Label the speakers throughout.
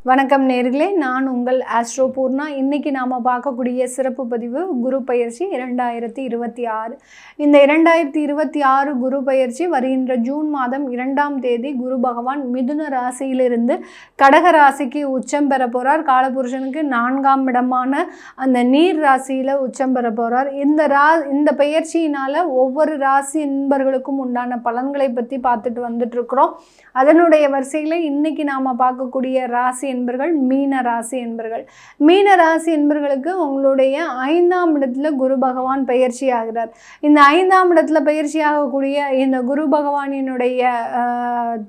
Speaker 1: வணக்கம் நேர்களே, நான் உங்கள் ஆஸ்ட்ரோ பூர்ணா. இன்றைக்கி நாம் பார்க்கக்கூடிய சிறப்பு பதிவு குரு பயிற்சி 2026. இந்த 2026 குரு பயிற்சி வருகின்ற ஜூன் மாதம் 2ஆம் தேதி குரு பகவான் மிதுன ராசியிலிருந்து கடக ராசிக்கு உச்சம் பெற போகிறார். காலபுருஷனுக்கு 4ஆம் இடமான அந்த நீர் ராசியில் உச்சம் பெற போகிறார். இந்த பயிற்சியினால் ஒவ்வொரு ராசி என்பர்களுக்கும் உண்டான பலன்களை பற்றி பார்த்துட்டு வந்துட்டுருக்குறோம். அதனுடைய வரிசையில் இன்றைக்கி நாம் பார்க்கக்கூடிய ராசி என்பர்கள் மீன ராசி என்பர்கள். மீன ராசி என்பர்களுக்கு உங்களுடைய 5ஆம் இடத்துல குரு பகவான் பயிற்சி ஆகிறார். இந்த 5ஆம் இடத்துல பயிற்சி ஆகக்கூடிய இந்த குரு பகவானினுடைய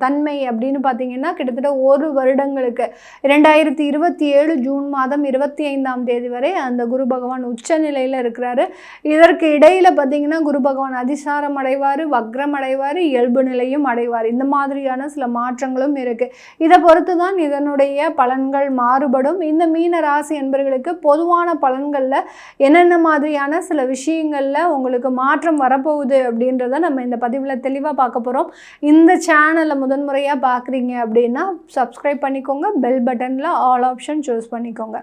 Speaker 1: தன்மை அப்படின்னு பார்த்தீங்கன்னா கிட்டத்தட்ட 1 வருடங்களுக்கு 2027 ஜூன் மாதம் 25ஆம் தேதி வரை அந்த குரு பகவான் உச்ச நிலையில் இருக்கிறாரு. இதற்கு இடையில் பார்த்தீங்கன்னா குரு பகவான் அதிசாரம் அடைவார், வக்ரம் அடைவார், இயல்பு நிலையும் அடைவார். இந்த மாதிரியான சில மாற்றங்களும் இருக்குது. இதை பொறுத்து தான் இதனுடைய பலன்கள் மாறுபடும். இந்த மீன ராசி என்பவர்களுக்கு பொதுவான பலன்களில் என்னென்ன மாதிரியான சில விஷயங்களில் உங்களுக்கு மாற்றம் வரப்போகுது அப்படின்றத நம்ம இந்த பதிவில் தெளிவாக பார்க்க போகிறோம். இந்த சேனலை முதன்முறையாக பார்க்குறீங்க அப்படின்னா சப்ஸ்கிரைப் பண்ணிக்கோங்க, பெல் பட்டனில் ஆல் ஆப்ஷன் சூஸ் பண்ணிக்கோங்க.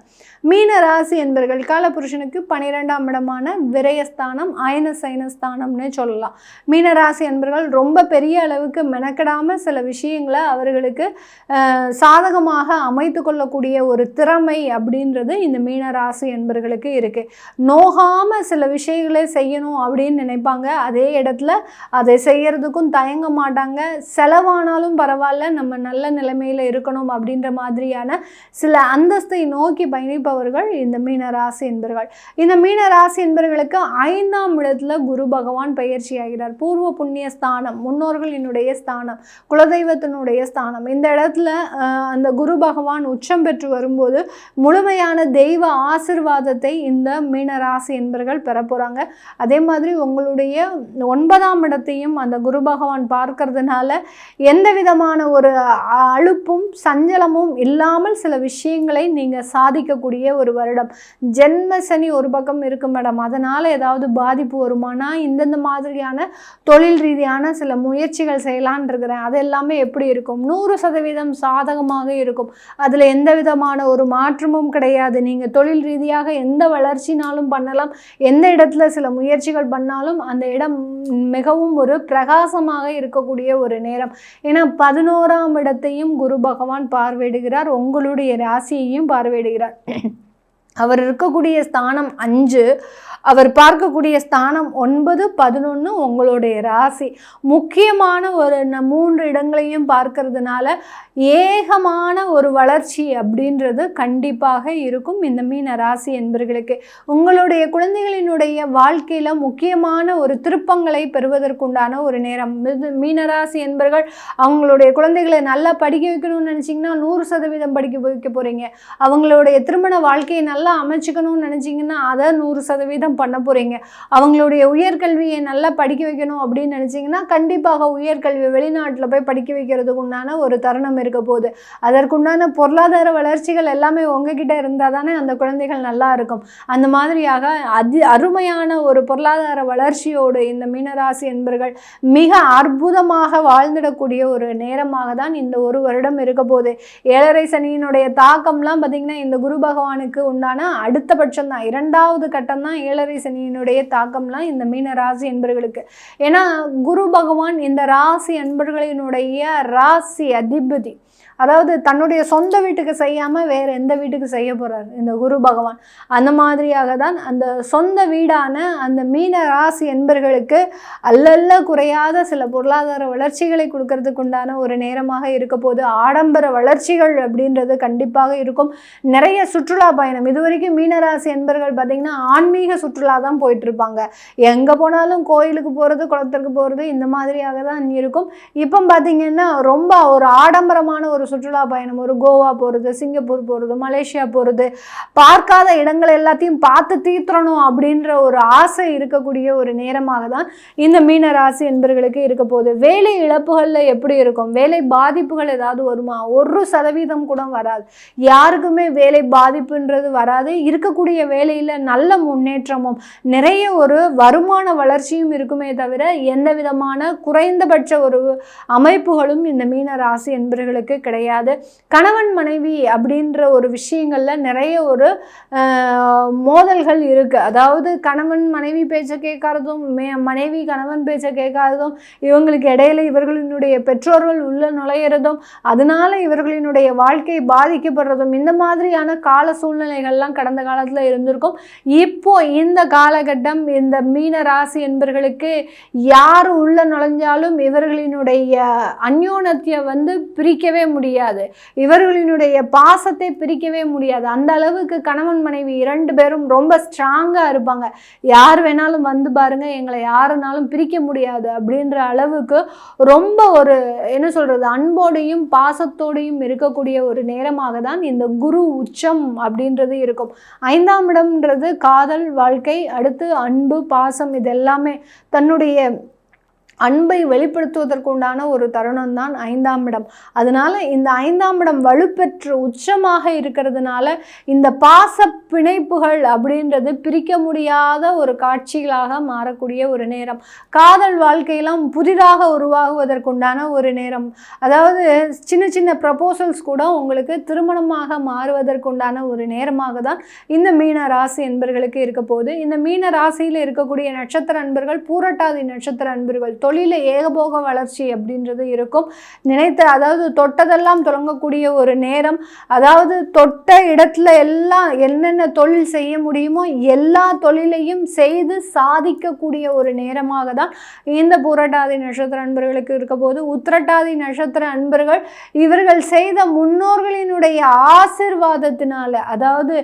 Speaker 1: மீன ராசி என்பவர்கள் காலபுருஷனுக்கு 12ஆம் இடமான விரயஸ்தானம், அயன சைனஸ்தானம்னு சொல்லலாம். மீன ராசி என்பவர்கள் ரொம்ப பெரிய அளவுக்கு மெனக்கெடாமல் சில விஷயங்களை அவர்களுக்கு சாதகமாக அமைத்து கொள்ளக்கூடிய ஒரு திறமை அப்படின்றது இந்த மீன ராசி என்பவர்களுக்கு இருக்குது. நோகாமல் சில விஷயங்களை செய்யணும் அப்படின்னு நினைப்பாங்க. அதே இடத்துல அதை செய்யறதுக்கும் தயங்க மாட்டாங்க. செலவானாலும் பரவாயில்ல, நம்ம நல்ல நிலைமையில் இருக்கணும் அப்படின்ற மாதிரியான சில அந்தஸ்தை நோக்கி பயணிப்பவர்கள் இந்த மீன ராசி என்பவர்கள். இந்த மீன ராசி என்பவர்களுக்கு 5ஆம் இடத்துல குரு பகவான் பயிற்சி ஆகிறார். பூர்வ புண்ணிய ஸ்தானம், முன்னோர்களினுடைய ஸ்தானம், குலதெய்வத்தினுடைய ஸ்தானம். இந்த இடத்துல அந்த குரு பகவான் உச்சம் பெற்று வரும்போது முழுமையான தெய்வ ஆசிர்வாதத்தை இந்த மீனராசி என்பவர்கள் பெற போகிறாங்க. அதே மாதிரி உங்களுடைய 9ஆம் இடத்தையும் அந்த குரு பகவான் பார்க்கறதுனால எந்த விதமான ஒரு அலுப்பும் சஞ்சலமும் இல்லாமல் சில விஷயங்களை நீங்கள் சாதிக்கக்கூடிய ஒரு வருடம். ஜென்ம சனி ஒரு பக்கம் இருக்கு மேடம், அதனால் ஏதாவது பாதிப்பு வருமானா இந்தந்த மாதிரியான தொழில் ரீதியான சில முயற்சிகள் செய்யலான் இருக்கிறேன், அது எல்லாமே எப்படி இருக்கும்? 100% சாதகமாக இருக்கும். அதில் எந்த விதமான ஒரு மாற்றமும் கிடையாது. நீங்கள் தொழில் ரீதியாக எந்த வளர்ச்சினாலும் பண்ணலாம், எந்த இடத்துல சில முயற்சிகள் பண்ணாலும் அந்த இடம் மிகவும் ஒரு பிரகாசமாக இருக்கக்கூடிய ஒரு நேரம். ஏன்னா 11ஆம் இடத்தையும் குரு பகவான் பார்வையிடுகிறார், உங்களுடைய ராசியையும் பார்வையிடுகிறார். அவர் இருக்கக்கூடிய ஸ்தானம் 5, அவர் பார்க்கக்கூடிய ஸ்தானம் 9, 11 உங்களுடைய ராசி. முக்கியமான ஒரு 3 இடங்களையும் பார்க்கறதுனால ஏகமான ஒரு வளர்ச்சி அப்படின்றது கண்டிப்பாக இருக்கும் இந்த மீன ராசி என்பவர்களுக்கு. உங்களுடைய குழந்தைகளினுடைய வாழ்க்கையில் முக்கியமான ஒரு திருப்பங்களை பெறுவதற்குண்டான ஒரு நேரம். மீனராசி என்பவர்கள் அவங்களுடைய குழந்தைகளை நல்லா படிக்க வைக்கணும்னு நினச்சிங்கன்னா 100% படிக்க வைக்க போகிறீங்க. அவங்களுடைய திருமண வாழ்க்கையை நல்லா அமைச்சுக்கணும்னு நினச்சிங்கன்னா அதை 100% பண்ண போகிறீங்க. அவங்களுடைய உயர்கல்வியை நல்லா படிக்க வைக்கணும் அப்படின்னு நினச்சிங்கன்னா கண்டிப்பாக உயர்கல்வி வெளிநாட்டில் போய் படிக்க வைக்கிறதுக்கு உண்டான ஒரு தருணம் இருக்க போகுது. அதற்குண்டான பொருளாதார வளர்ச்சிகள் எல்லாமே உங்ககிட்ட இருந்தால் தானே அந்த குழந்தைகள் நல்லா இருக்கும். அந்த மாதிரியாக அருமையான ஒரு பொருளாதார வளர்ச்சியோடு இந்த மீனராசி என்பவர்கள் மிக அற்புதமாக வாழ்ந்திடக்கூடிய ஒரு நேரமாக தான் இந்த 1 வருடம் இருக்க போகுது. 7.5 சனியினுடைய தாக்கம்லாம் பார்த்திங்கன்னா இந்த குரு பகவானுக்கு உண்டான அடுத்தபட்சம் தான், 2வது கட்டம் தான் 7.5 சனியினுடைய தாக்கம்லாம் இந்த மீன ராசி என்பவர்களுக்கு. ஏன்னா குரு பகவான் இந்த ராசி என்பவர்களினுடைய ராசி அதிபதி. அதாவது தன்னுடைய சொந்த வீட்டுக்கு செய்யாமல் வேறு எந்த வீட்டுக்கு செய்ய போகிறார் இந்த குரு பகவான். அந்த மாதிரியாக தான் அந்த சொந்த வீடான அந்த மீன ராசி என்பவர்களுக்கு அல்லல்ல குறையாத சில பொருளாதார வளர்ச்சிகளை கொடுக்கறதுக்கு உண்டான ஒரு நேரமாக இருக்க போது. ஆடம்பர வளர்ச்சிகள் அப்படின்றது கண்டிப்பாக இருக்கும். நிறைய சுற்றுலா பயணம். இதுவரைக்கும் மீனராசி என்பவர்கள் பார்த்திங்கன்னா ஆன்மீக சுற்றுலா தான் போயிட்டுருப்பாங்க. எங்கே போனாலும் கோயிலுக்கு போகிறது, குளத்திற்கு போகிறது, இந்த மாதிரியாக தான் இருக்கும். இப்போ பார்த்திங்கன்னா ரொம்ப ஒரு ஆடம்பரமான ஒரு சுற்றுலா பயணம், ஒரு கோவா போகிறது, சிங்கப்பூர் போகிறது, மலேசியா போகிறது, பார்க்காத இடங்கள் எல்லாத்தையும் பார்த்து தீர்த்தணும் அப்படின்ற ஒரு ஆசை இருக்கக்கூடிய ஒரு நேரமாக தான் இந்த மீன ராசி என்பவர்களுக்கு இருக்க போகுது. வேலை இழப்புகளில் எப்படி இருக்கும்? வேலை பாதிப்புகள் ஏதாவது வருமா? 1% கூட வராது. யாருக்குமே வேலை பாதிப்புன்றது வராது. இருக்கக்கூடிய வேலையில் நல்ல முன்னேற்றமும் நிறைய ஒரு வருமான வளர்ச்சியும் இருக்குமே தவிர எந்த விதமான குறைந்தபட்ச ஒரு அமைப்புகளும் இந்த மீன ராசி என்பவர்களுக்கு கிடையாது. கிடையாது. கணவன் மனைவி அப்படின்ற ஒரு விஷயங்களில் நிறைய ஒரு மோதல்கள் இருக்குது. அதாவது கணவன் மனைவி பேச்சை கேட்காததும் மனைவி கணவன் பேச்சை கேட்காததும், இவங்களுக்கு இடையில இவர்களினுடைய பெற்றோர்கள் உள்ள நுழையிறதும், அதனால இவர்களினுடைய வாழ்க்கை பாதிக்கப்படுறதும், இந்த மாதிரியான கால சூழ்நிலைகள்லாம் கடந்த காலத்தில் இருந்திருக்கும். இப்போ இந்த காலகட்டம் இந்த மீன ராசி என்பவர்களுக்கு யார் உள்ள நுழைஞ்சாலும் இவர்களினுடைய அந்யோனத்தை பிரிக்கவே முடியாது, இவர்களினுடைய பாசத்தை பிரிக்கவே முடியாது. அந்த அளவுக்கு கணவன் மனைவி 2 பேரும் ரொம்ப ஸ்ட்ராங்காக இருப்பாங்க. யார் வேணாலும் வந்து பாருங்க, எங்களை யாருனாலும் பிரிக்க முடியாது அப்படின்ற அளவுக்கு ரொம்ப ஒரு என்ன சொல்றது, அன்போடையும் பாசத்தோடையும் இருக்கக்கூடிய ஒரு நேரமாக தான் இந்த குரு உச்சம் அப்படின்றது இருக்கும். 5ஆம் இடம்ன்றது காதல் வாழ்க்கை, அடுத்து அன்பு பாசம், இது எல்லாமே தன்னுடைய அன்பை வெளிப்படுத்துவதற்குண்டான ஒரு தருணம் தான் 5ஆம் இடம். அதனால இந்த 5ஆம் இடம் வலுப்பெற்று உச்சமாக இருக்கிறதுனால இந்த பாச பிணைப்புகள் அப்படின்றது பிரிக்க முடியாத ஒரு காட்சிகளாக மாறக்கூடிய ஒரு நேரம். காதல் வாழ்க்கையெல்லாம் புதிதாக உருவாகுவதற்குண்டான ஒரு நேரம். அதாவது சின்ன சின்ன ப்ரப்போசல்ஸ் கூட உங்களுக்கு திருமணமாக மாறுவதற்குண்டான ஒரு நேரமாக தான் இந்த மீன ராசி என்பர்களுக்கு இருக்க போகுது. இந்த மீன ராசியில் இருக்கக்கூடிய நட்சத்திர அன்பர்கள் பூரட்டாதி நட்சத்திர அன்பர்கள் தொழில ஏகபோக வளர்ச்சி அப்படின்றது இருக்கும். அதாவது தொட்டதெல்லாம் தொடங்கக்கூடிய ஒரு நேரம். அதாவது தொட்ட இடத்துல எல்லாம் என்னென்ன தொழில் செய்ய முடியுமோ எல்லா தொழிலையும் செய்து சாதிக்கக்கூடிய ஒரு நேரமாக தான் இந்த பூரட்டாதி நட்சத்திர அன்பர்களுக்கு இருக்க போது. உத்திரட்டாதி நட்சத்திர அன்பர்கள் இவர்கள் செய்த முன்னோர்களினுடைய ஆசிர்வாதத்தினால, அதாவது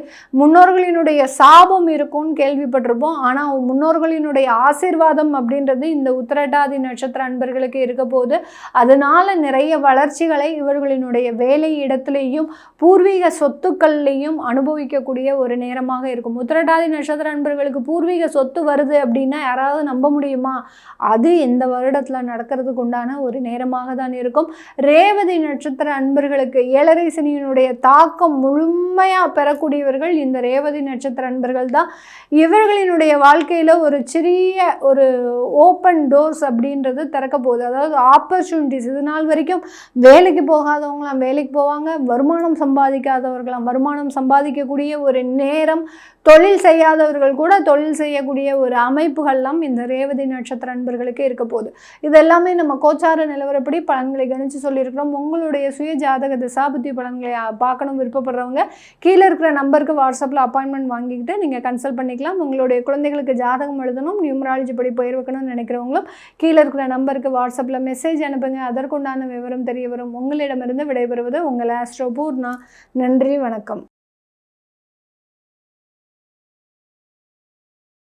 Speaker 1: முன்னோர்களினுடைய சாபம் இருக்கும்னு கேள்விப்பட்டிருப்போம், ஆனால் முன்னோர்களினுடைய ஆசிர்வாதம் அப்படின்றது இந்த உத்திரட்டாதி நட்சத்திர அன்பர்களுக்கு இருக்க போது. அதனால நிறைய வளர்ச்சிகளை இவர்களினுடைய வேலை இடத்திலையும் பூர்வீக சொத்துக்கள்லையும் அனுபவிக்கக்கூடிய ஒரு நேரமாக இருக்கும். உத்திரட்டாதி நட்சத்திர அன்பர்களுக்கு பூர்வீக சொத்து வருது அப்படின்னா யாராவது நம்ப முடியுமா? அது இந்த வருடத்தில் நடக்கிறதுக்கு உண்டான ஒரு நேரமாக தான் இருக்கும். ரேவதி நட்சத்திர அன்பர்களுக்கு 7.5 சனியினுடைய தாக்கம் முழுமையாக பெறக்கூடியவர்கள் இந்த ரேவதி நட்சத்திர அன்பர்கள் தான். இவர்களினுடைய வாழ்க்கையில் ஒரு சிறிய ஒரு ஓப்பன் டோர்ஸ் அப்படின்றது திறக்க போகுது. அதாவது ஆப்பர்ச்சுனிட்டிஸ், இது நாள் வரைக்கும் வேலைக்கு போகாதவங்களாம் வேலைக்கு போவாங்க, வருமானம் சம்பாதிக்காதவர்களாம் வருமானம் சம்பாதிக்கக்கூடிய ஒரு நேரம், தொழில் செய்யாதவர்கள் கூட தொழில் செய்யக்கூடிய ஒரு அமைப்புகள்லாம் இந்த ரேவதி நட்சத்திர அன்பர்களுக்கு இருக்க போகுது. இது எல்லாமே நம்ம கோச்சார நிலவரப்படி பலன்களை கணிச்சு சொல்லியிருக்கிறோம். உங்களுடைய சுய ஜாதக திசாபுத்தி பலன்களை பார்க்கணும் விருப்பப்படுறவங்க கீழே இருக்கிற நம்பருக்கு வாட்ஸ்அப்பில் அப்பாயின்மெண்ட் வாங்கிக்கிட்டு நீங்கள் கன்சல்ட் பண்ணிக்கலாம். உங்களுடைய குழந்தைகளுக்கு ஜாதகம் எழுதணும், நியூமராலஜி படி போய் வைக்கணும்னு நினைக்கிறவங்களும் கீழே இருக்கிற நம்பருக்கு வாட்ஸ்அப்பில் மெசேஜ் அனுப்புங்க. அதற்குண்டான விவரம் தெரிய வரும். உங்களிடமிருந்து விடைபெறுவது உங்கள் ஆஸ்ட்ரோ பூர்ணா. நன்றி, வணக்கம்.